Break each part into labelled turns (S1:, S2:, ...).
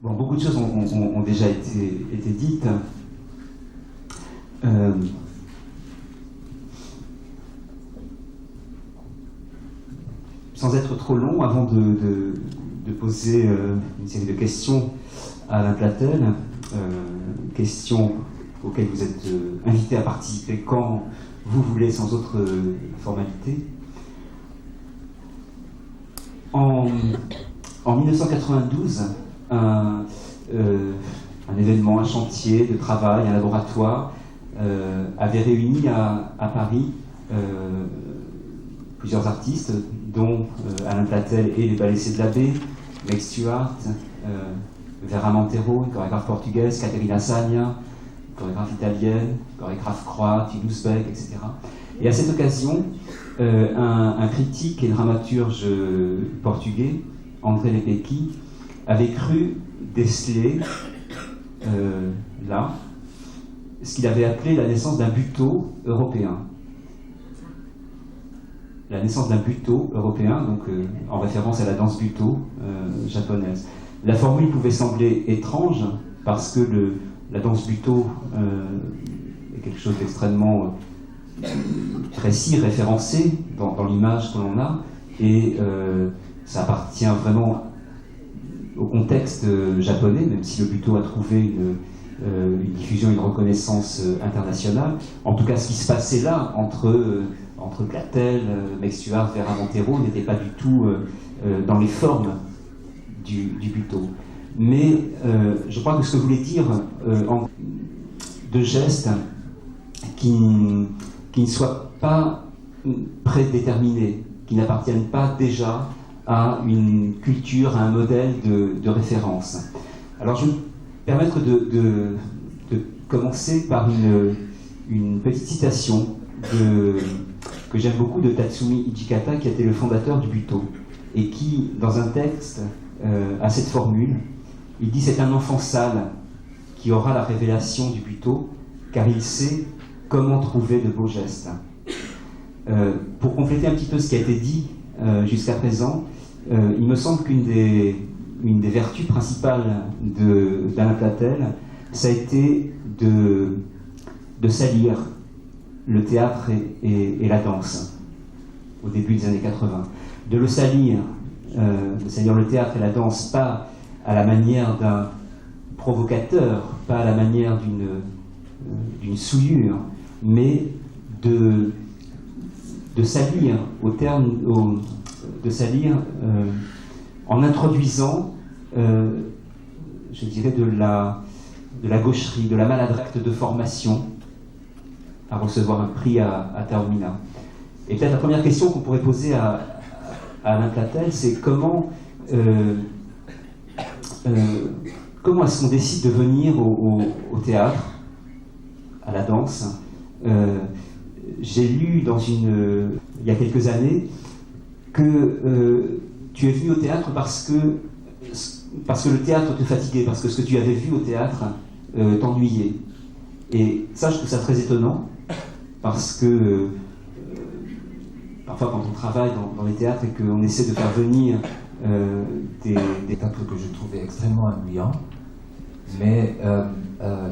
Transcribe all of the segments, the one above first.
S1: Bon, beaucoup de choses ont déjà été dites. Sans être trop long, avant de poser une série de questions à Alain Platel, questions auxquelles vous êtes invité à participer quand vous voulez, sans autre formalité. En 1992, un événement, un chantier de travail, un laboratoire avait réuni à Paris plusieurs artistes, dont Alain Platel et les Ballets de l'Abbé, Meg Stuart, Vera Montero, une chorégraphe portugaise, Caterina Sagna, chorégraphe italienne, chorégraphe croate, Toulouse Beck, etc. Et à cette occasion, un critique et dramaturge portugais, André Lepecki, avait cru déceler là ce qu'il avait appelé la naissance d'un buto européen. La naissance d'un buto européen, donc en référence à la danse buto japonaise. La formule pouvait sembler étrange parce que la danse buto est quelque chose d'extrêmement précis, référencé dans l'image que l'on a, et ça appartient vraiment au contexte japonais, même si le buto a trouvé une diffusion, une reconnaissance internationale. En tout cas, ce qui se passait là entre Platel, Meg Stuart, Vera Montero n'était pas du tout dans les formes du buto. Mais je crois que ce que voulait dire en de gestes qui ne soient pas prédéterminés, qui n'appartiennent pas déjà à une culture, à un modèle de référence. Alors je vais me permettre de commencer par une petite citation que j'aime beaucoup de Tatsumi Hijikata, qui a été le fondateur du buto, et qui, dans un texte, a cette formule. Il dit « C'est un enfant sale qui aura la révélation du buto, car il sait comment trouver de beaux gestes. » Pour compléter un petit peu ce qui a été dit jusqu'à présent, il me semble qu'une des vertus principales d'Alain Platel, ça a été de salir le théâtre et la danse au début des années 80. De le salir le théâtre et la danse, pas à la manière d'un provocateur, pas à la manière d'une souillure, mais de salir en introduisant, je dirais, de la gaucherie, de la maladresse de formation à recevoir un prix à Taormina. Et peut-être la première question qu'on pourrait poser à Alain Platel, c'est comment est-ce qu'on décide de venir au théâtre, à la danse. J'ai lu il y a quelques années que tu es venu au théâtre parce que le théâtre te fatiguait, parce que ce que tu avais vu au théâtre t'ennuyait. Et ça, je trouve ça très étonnant, parce que parfois quand on travaille dans les théâtres et qu'on essaie de faire venir des
S2: spectacles que je trouvais extrêmement ennuyants, mais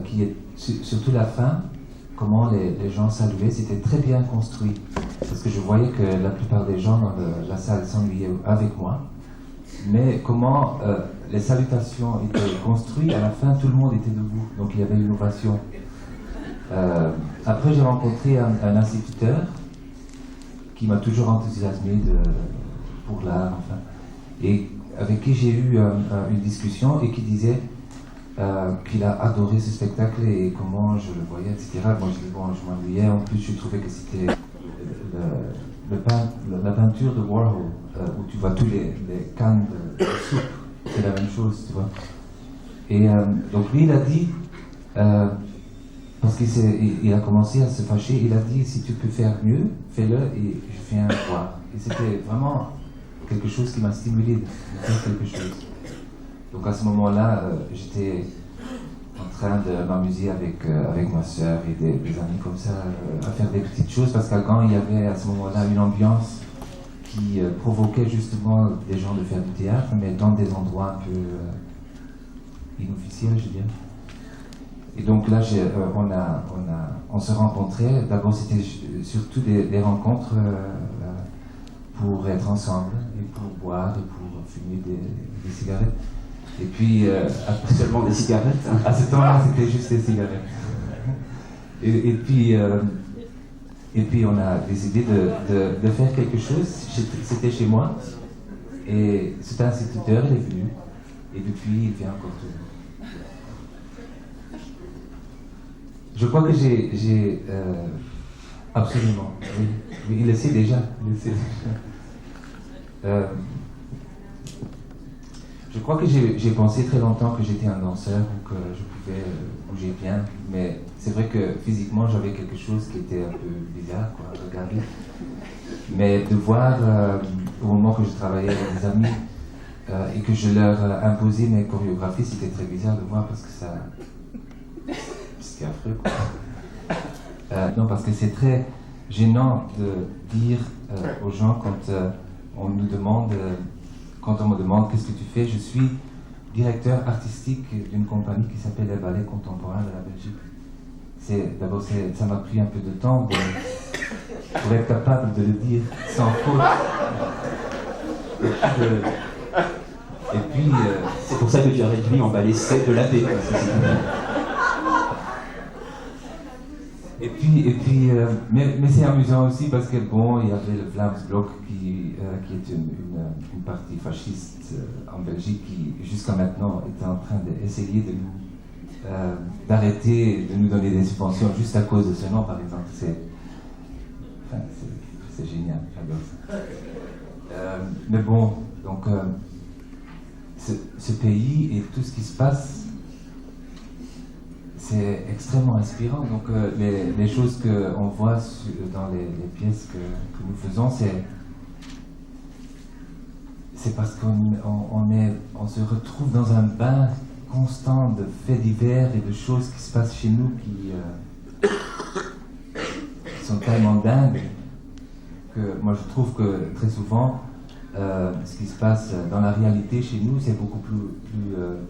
S2: qui est surtout la fin, comment les gens saluaient, c'était très bien construit, parce que je voyais que la plupart des gens dans la salle s'ennuyaient avec moi, mais comment les salutations étaient construites, à la fin tout le monde était debout, donc il y avait une ovation. Après j'ai rencontré un instituteur qui m'a toujours enthousiasmé pour l'art, enfin, et avec qui j'ai eu une discussion et qui disait qu'il a adoré ce spectacle et comment je le voyais, etc. Moi je dis bon, je m'ennuyais, en plus je trouvais que c'était la peinture de Warhol, où tu vois tous les cannes de soupe, c'est la même chose, tu vois. Et donc lui il a dit, parce qu'il a commencé à se fâcher, il a dit si tu peux faire mieux, fais-le et je viens voir. Et c'était vraiment quelque chose qui m'a stimulé de faire quelque chose. Donc à ce moment-là, j'étais en train de m'amuser avec ma soeur et des amis comme ça, à faire des petites choses, parce qu'à Gand, il y avait à ce moment-là une ambiance qui provoquait justement des gens de faire du théâtre, mais dans des endroits un peu inofficielle, je dirais. Et donc là, on se rencontrait. D'abord, c'était surtout des rencontres pour être ensemble et pour boire et pour fumer des cigarettes. Et puis,
S1: seulement des cigarettes.
S2: À ce temps-là, c'était juste des cigarettes. Et puis, on a décidé de faire quelque chose. C'était chez moi. Et cet instituteur, il est venu. Et depuis, il vient encore toujours. Je crois que j'ai absolument, oui, il le sait déjà. Je crois que j'ai pensé très longtemps que j'étais un danseur ou que je pouvais bouger bien, mais c'est vrai que physiquement j'avais quelque chose qui était un peu bizarre, quoi, à regarder. Mais de voir au moment que je travaillais avec des amis et que je leur imposais mes chorégraphies, c'était très bizarre de voir parce que ça. C'était affreux, quoi. Non, parce que c'est très gênant de dire aux gens quand on me demande qu'est-ce que tu fais. Je suis directeur artistique d'une compagnie qui s'appelle les Ballets Contemporains de la Belgique. D'abord, ça m'a pris un peu de temps pour être capable de le dire sans faute. Et puis,
S1: c'est pour ça que tu as réduit en ballet 7 de la paix.
S2: Et puis, mais c'est amusant aussi parce que bon, il y avait le Vlaamsblok qui est une partie fasciste en Belgique qui jusqu'à maintenant est en train d'essayer de nous d'arrêter de nous donner des subventions juste à cause de ce nom, par exemple. C'est génial, j'adore ça. Mais bon, donc ce pays et tout ce qui se passe, c'est extrêmement inspirant. Donc les choses qu'on voit dans les pièces que nous faisons, c'est parce qu'on se retrouve dans un bain constant de faits divers et de choses qui se passent chez nous qui sont tellement dingues que moi je trouve que très souvent ce qui se passe dans la réalité chez nous, c'est beaucoup plus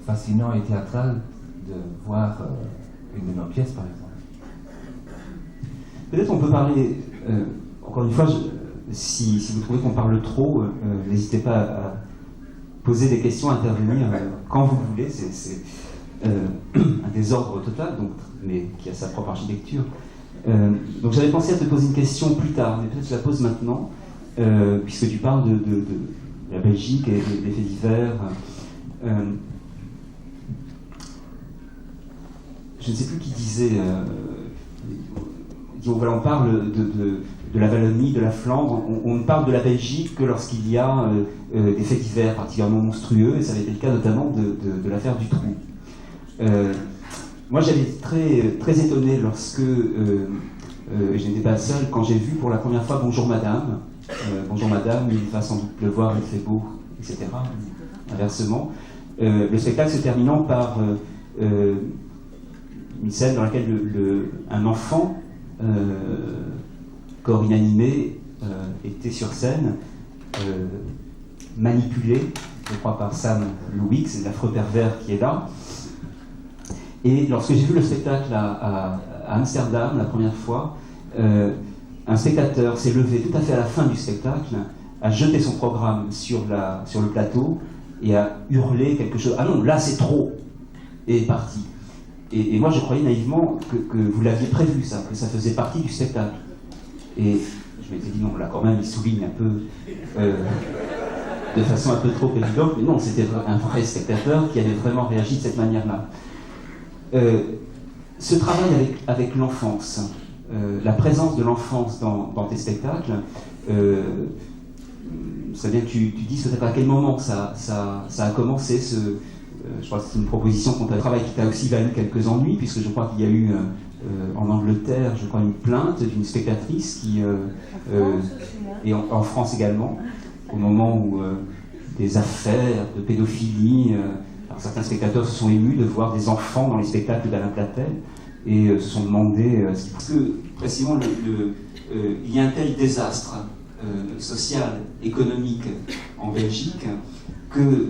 S2: fascinant et théâtral de voir une de nos pièces, par exemple.
S1: Peut-être on peut parler, encore une fois, si vous trouvez qu'on parle trop, n'hésitez pas à poser des questions, à intervenir quand vous voulez. C'est un désordre total, donc, mais qui a sa propre architecture. Donc j'avais pensé à te poser une question plus tard, mais peut-être je la pose maintenant, puisque tu parles de la Belgique et des faits divers. Je ne sais plus qui disait, on parle de la Wallonie, de la Flandre, on ne parle de la Belgique que lorsqu'il y a des faits divers particulièrement monstrueux, et ça avait été le cas notamment de l'affaire du Trou. Moi j'avais été très étonné lorsque, je n'étais pas seul, quand j'ai vu pour la première fois Bonjour Madame, Bonjour Madame, il va sans doute pleuvoir, il fait beau, etc. Inversement. Le spectacle se terminant par une scène dans laquelle un enfant, corps inanimé, était sur scène, manipulé, je crois, par Sam Louix, l'affreux pervers qui est là. Et lorsque j'ai vu le spectacle à Amsterdam la première fois, un spectateur s'est levé tout à fait à la fin du spectacle, a jeté son programme sur le plateau et a hurlé quelque chose. Ah non, là c'est trop, et est parti. Et moi je croyais naïvement que vous l'aviez prévu, ça, que ça faisait partie du spectacle. Et je m'étais dit non, là quand même il souligne un peu, de façon un peu trop évidente, mais non, c'était un vrai spectateur qui avait vraiment réagi de cette manière-là. Ce travail avec l'enfance, la présence de l'enfance dans tes spectacles, ça vient que tu dises peut-être à quel moment ça a commencé, je crois que c'est une proposition qu'on t'a travaillé qui t'a aussi valu quelques ennuis, puisque je crois qu'il y a eu en Angleterre, je crois, une plainte d'une spectatrice qui, et en France également, au moment où des affaires de pédophilie, alors certains spectateurs se sont émus de voir des enfants dans les spectacles d'Alain Platel et se sont demandé parce que précisément il y a un tel désastre social, économique en Belgique que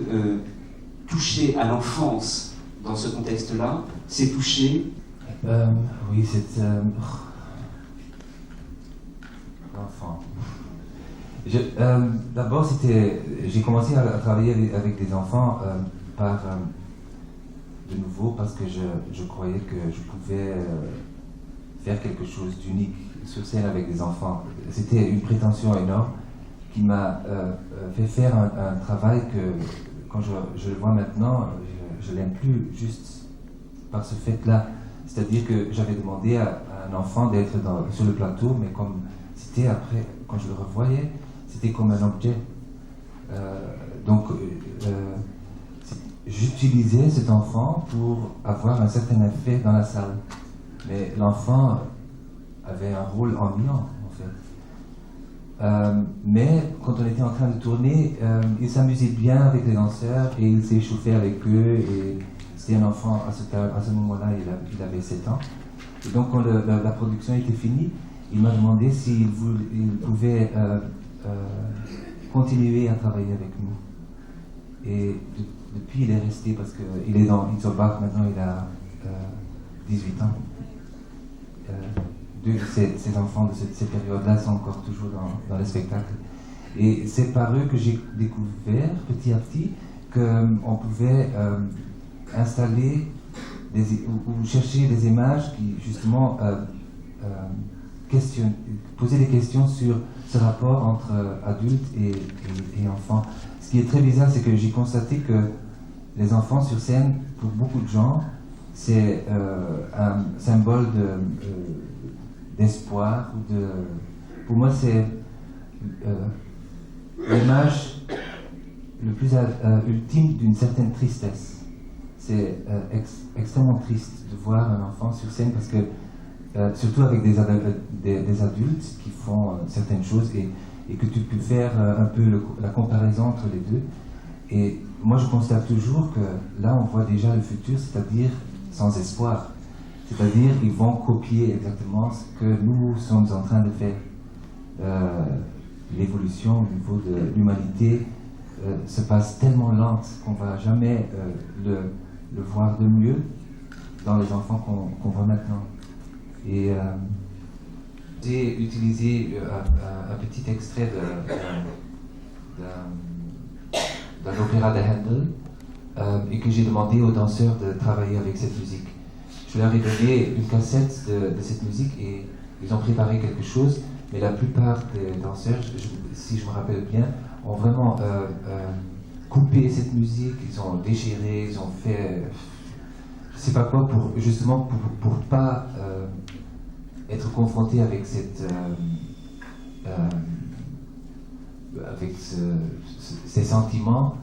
S1: toucher à l'enfance dans ce contexte-là? C'est touché?
S2: Oui, c'est... L'enfant. D'abord, j'ai commencé à travailler avec des enfants de nouveau parce que je croyais que je pouvais faire quelque chose d'unique sur scène avec des enfants. C'était une prétention énorme qui m'a fait faire un travail que, quand je le vois maintenant, je ne l'aime plus juste par ce fait-là. C'est-à-dire que j'avais demandé à un enfant d'être sur le plateau, mais comme c'était après, quand je le revoyais, c'était comme un objet. Donc, j'utilisais cet enfant pour avoir un certain effet dans la salle. Mais l'enfant avait un rôle ennuyant, en fait. Mais quand on était en train de tourner, il s'amusait bien avec les danseurs et il s'est chauffé avec eux. Et c'était un enfant, à ce moment-là, il avait 7 ans. Et donc, quand la production était finie, il m'a demandé s'il pouvait continuer à travailler avec nous. Et depuis, il est resté parce qu'il est dans Itzobach, maintenant il a 18 ans. Deux de ces enfants de cette période-là sont encore toujours dans le spectacle. Et c'est par eux que j'ai découvert petit à petit qu'on pouvait installer ou chercher des images qui justement poser des questions sur ce rapport entre adultes et enfants. Ce qui est très bizarre, c'est que j'ai constaté que les enfants sur scène, pour beaucoup de gens, c'est un symbole d'espoir. Pour moi, c'est l'image le plus ultime d'une certaine tristesse. C'est extrêmement triste de voir un enfant sur scène parce que surtout avec des adultes qui font certaines choses et que tu peux faire un peu la comparaison entre les deux. Et moi, je constate toujours que là, on voit déjà le futur, c'est-à-dire sans espoir. C'est-à-dire qu'ils vont copier exactement ce que nous sommes en train de faire. L'évolution au niveau de l'humanité se passe tellement lente qu'on ne va jamais le voir de mieux dans les enfants qu'on voit maintenant. Et j'ai utilisé un petit extrait d'un opéra de Handel et que j'ai demandé aux danseurs de travailler avec cette musique. Je leur ai donné une cassette de cette musique et ils ont préparé quelque chose, mais la plupart des danseurs, si je me rappelle bien, ont vraiment coupé cette musique, ils ont déchiré, ils ont fait je sais pas quoi justement pour pas être confronté avec ces sentiments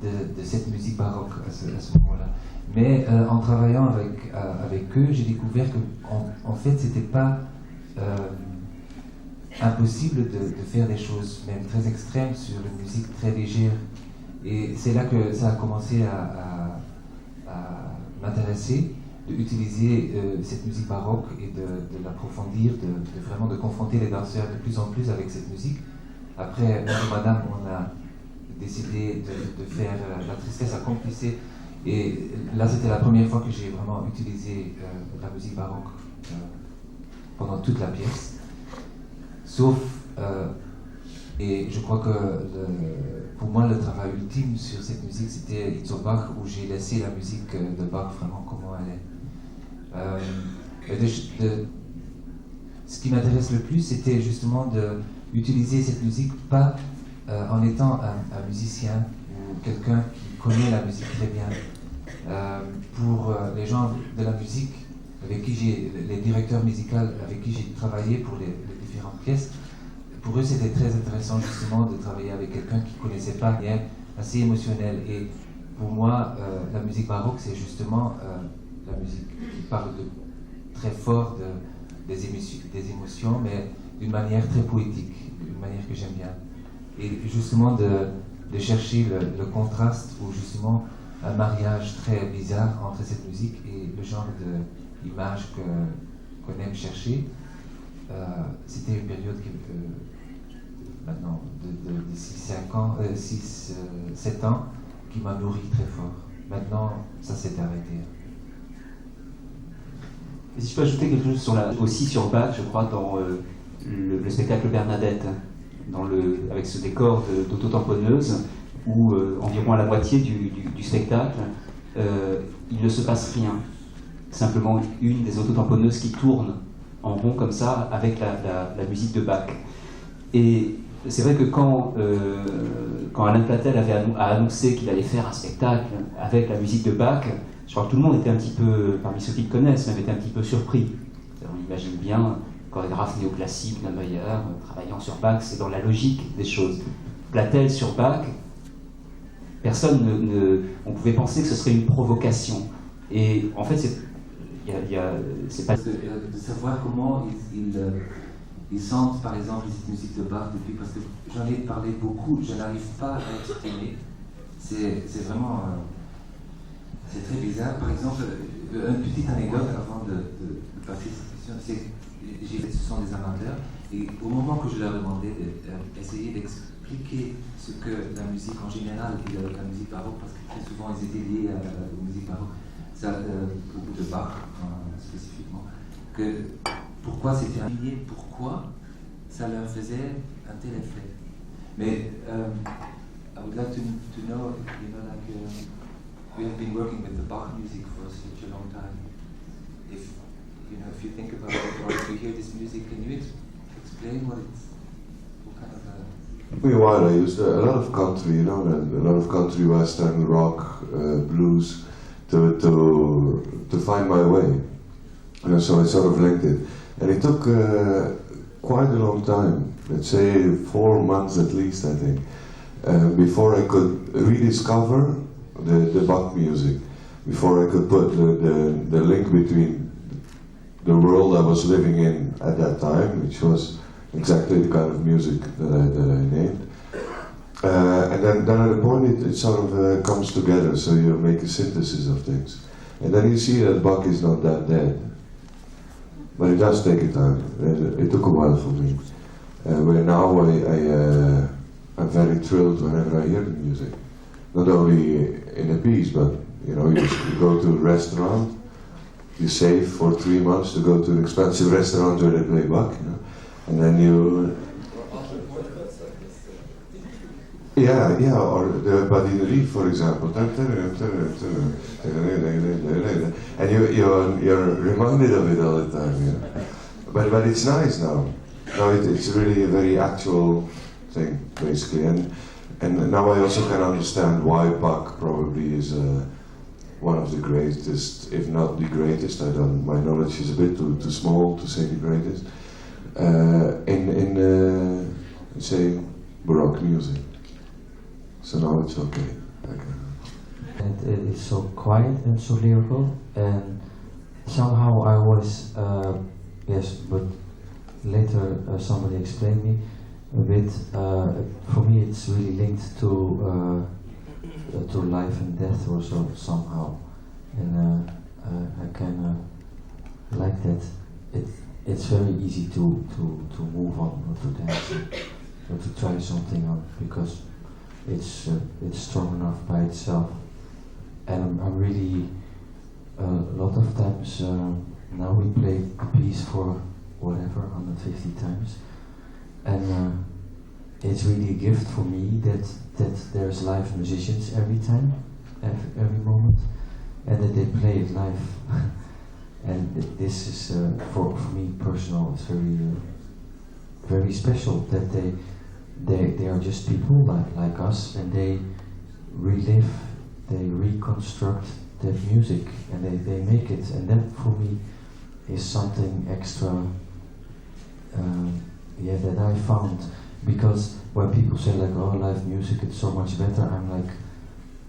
S2: de cette musique baroque à ce moment-là. Mais en travaillant avec eux, j'ai découvert qu'en fait, c'était pas impossible de faire des choses même très extrêmes sur une musique très légère. Et c'est là que ça a commencé à m'intéresser, d'utiliser cette musique baroque et de l'approfondir, vraiment de confronter les danseurs de plus en plus avec cette musique. Après, Madame, on a décidé de faire la tristesse à complicer. Et là, c'était la première fois que j'ai vraiment utilisé la musique baroque pendant toute la pièce. Sauf, et je crois que pour moi, le travail ultime sur cette musique, c'était Itzobach, où j'ai laissé la musique de Bach vraiment comment elle est. Ce qui m'intéresse le plus, c'était justement d'utiliser cette musique pas en étant un musicien ou quelqu'un qui connaît la musique très bien. Pour les gens de la musique, les directeurs musicaux avec qui j'ai travaillé pour les différentes pièces, pour eux c'était très intéressant justement de travailler avec quelqu'un qui ne connaissait pas rien, assez émotionnel. Et pour moi, la musique baroque, c'est justement la musique qui parle très fort des émotions, mais d'une manière très poétique, d'une manière que j'aime bien. Et justement de chercher le contraste ou justement un mariage très bizarre entre cette musique et le genre d'image qu'on aime chercher. C'était une période maintenant de 6-7 ans qui m'a nourri très fort. Maintenant, ça s'est arrêté.
S1: Et si je peux ajouter quelque chose aussi sur Bach, je crois, dans le spectacle Bernadette, avec ce décor d'auto-tamponneuse, où environ à la moitié du spectacle, il ne se passe rien. Simplement une des autotamponneuses qui tourne en rond comme ça avec la musique de Bach. Et c'est vrai que quand Alain Platel a annoncé qu'il allait faire un spectacle avec la musique de Bach, je crois que tout le monde était un petit peu, parmi ceux qui le connaissent, même était un petit peu surpris. On imagine bien chorégraphe néoclassique, Neumayer, travaillant sur Bach, c'est dans la logique des choses. Platel sur Bach, on pouvait penser que ce serait une provocation. Et en fait, c'est pas...
S2: De savoir comment ils sentent, par exemple, cette musique de Bach depuis, parce que j'en ai parlé beaucoup, je n'arrive pas à exprimer. C'est vraiment... c'est très bizarre. Par exemple, une petite anecdote avant de passer cette question, ce sont des amateurs, et au moment que je leur demandais d'essayer d'expliquer ce que la musique en général et la musique baroque, parce que très souvent ils étaient liés à la musique baroque, beaucoup de Bach spécifiquement, pourquoi c'était un millier, pourquoi ça leur faisait un tel effet. Mais I would like to know, we have been working with the Bach music for such a long time. If you think about it, or if you hear this music, can you explain what kind of
S3: For a while I used a lot of country, a lot of country, western, rock, blues, to find my way. So I sort of linked it. And it took quite a long time, let's say 4 months at least, I think, before I could rediscover the Bach music, before I could put the link between the world I was living in at that time, which was exactly the kind of music that I named. And then at a point it sort of comes together, so you make a synthesis of things. And then you see that Bach is not that dead. But it does take a time. It took a while for me. Where now I'm very thrilled whenever I hear the music. Not only in a piece, but you go to a restaurant, you save for 3 months to go to an expensive restaurant where they play Bach, and then you... Yeah, or the badinerie, for example. And you're reminded of it all the time, But it's nice now. Now it's really a very actual thing, basically. And now I also can understand why Bach probably is one of the greatest, if not the greatest. My knowledge is a bit too small to say the greatest. In say Baroque music. So now it's okay.
S4: And it is so quiet and so lyrical, and somehow I was yes, but later somebody explained me a bit. For me, it's really linked to life and death, or so somehow, and I can like that. It's very easy to move on or to dance or to try something on, because it's strong enough by itself. And I'm really a lot of times now we play a piece for whatever 150 times, and it's really a gift for me that there's live musicians every time, every moment, and that they play it live. And this is for me personal. It's very special that they are just people like us, and they relive, they reconstruct that music, and they make it, and that for me is something extra that I found, because when people say like, oh, live music, it's so much better, I'm like,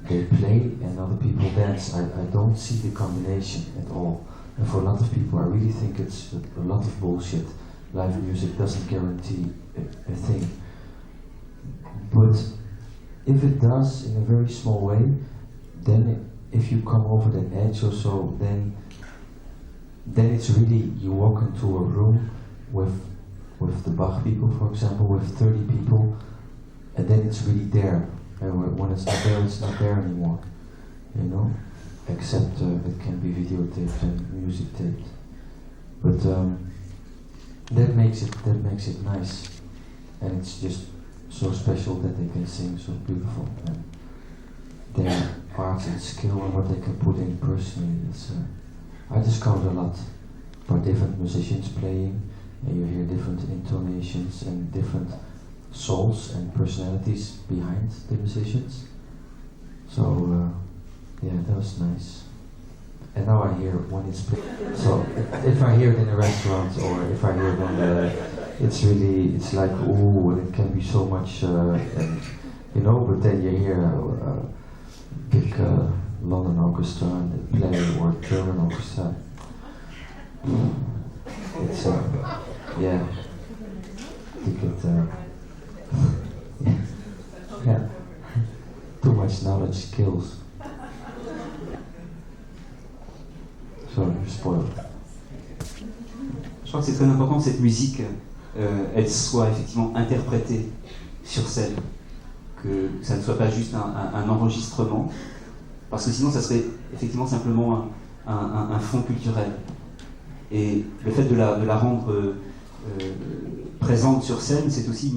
S4: they play and other people dance. I don't see the combination at all. And for a lot of people, I really think it's a lot of bullshit. Live music doesn't guarantee a thing. But if it does in a very small way, then if you come over that edge or so, then it's really, you walk into a room with the Bach people, for example, with 30 people, and then it's really there. And when it's not there, it's not there anymore. you know, except it can be videotaped and music taped. But that makes it nice, and it's just so special that they can sing so beautiful, and their art and skill and what they can put in personally. It's, I discovered a lot by different musicians playing, and you hear different intonations and different souls and personalities behind the musicians. So yeah, that was nice. And now I hear when it's played. So if I hear it in a restaurant or if I hear it on the, it's like, ooh, it can be so much, and, you know. But then you hear a big London orchestra and they play, or German orchestra. It's yeah, you could yeah, too much knowledge kills. Sorry, spoiled.
S1: Je crois que c'est très important que cette musique, elle soit effectivement interprétée sur scène, que ça ne soit pas juste un enregistrement, parce que sinon ça serait effectivement simplement un fond culturel. Et le fait de la rendre présente sur scène, c'est aussi